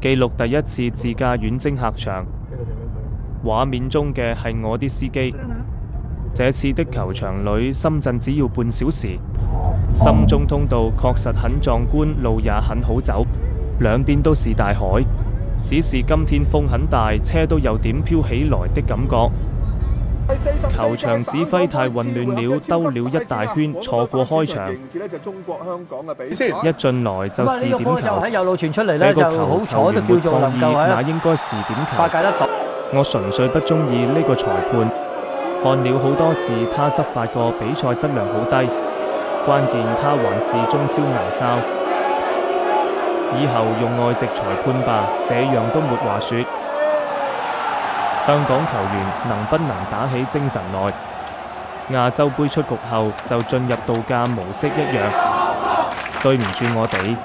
記錄第一次自駕遠征客場。畫面中嘅係我啲司機。這次的球場裏，深圳只要半小時。深中通道確實很壯觀，路也很好走，兩邊都是大海。只是今天風很大，車都有點飄起來的感覺。球場指揮太混亂了，兜了一大圈，錯過開場。一進來就試點球，這個球球員沒抗議，那應該是點球。我純粹不中意呢個裁判，看了好多次，他執法個比賽質量好低，關鍵他還是中超牙哨。以後用外籍裁判吧，這樣都沒話說。香港球員能不能打起精神來？亞洲杯出局後就進入度假模式一樣，對唔住我哋。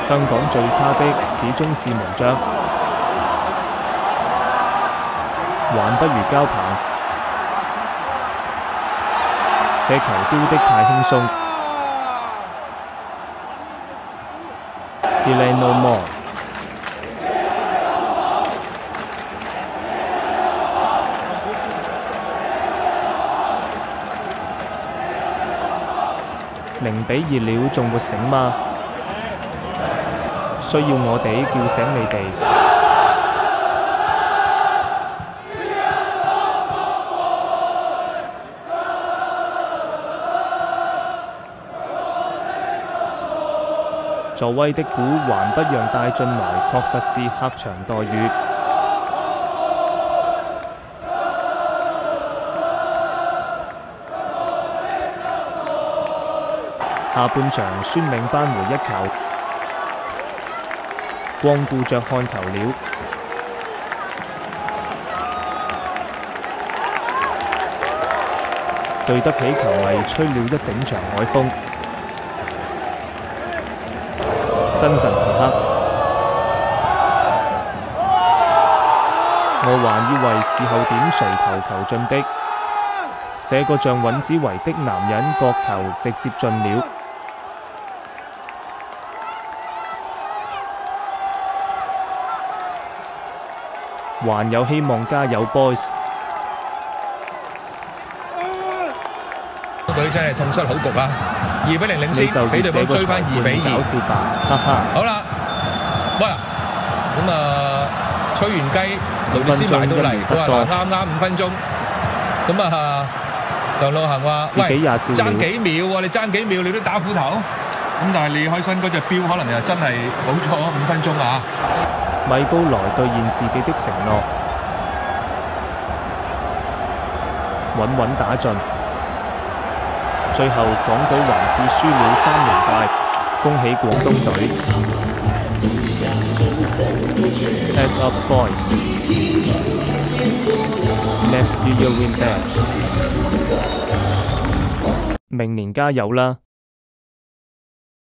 香港最差的始終是門將，還不如交棒。這球丟的太輕鬆。Delay no more。0-2了，仲沒醒嗎？需要我哋叫醒你哋。助威的鼓還不讓帶進來，確實是客場待遇。下半場孫領扳回一球，光顧着看球了。對得起球迷吹了一整場海風。真神時刻，我還以為是後點垂頭球進的，這個像尹子維的男人角球直接進了。還有希望，加油 ，boys！ 隊真係痛失好局啊！2-0領先，俾對方追翻2-2。搞笑吧，哈哈！好啦，喂，咁吹完雞，勞烈斯埋到嚟，佢話啱5分鐘。咁梁路行話：喂，爭幾秒喎？你爭幾秒你都打斧頭？咁但係李海新嗰隻標可能又真係冇錯5分鐘啊！米高萊兌現自己的承諾，穩穩打進。最後港隊還是輸了3連敗，恭喜廣東隊 ！As up boys, next year win back， 明年加油啦！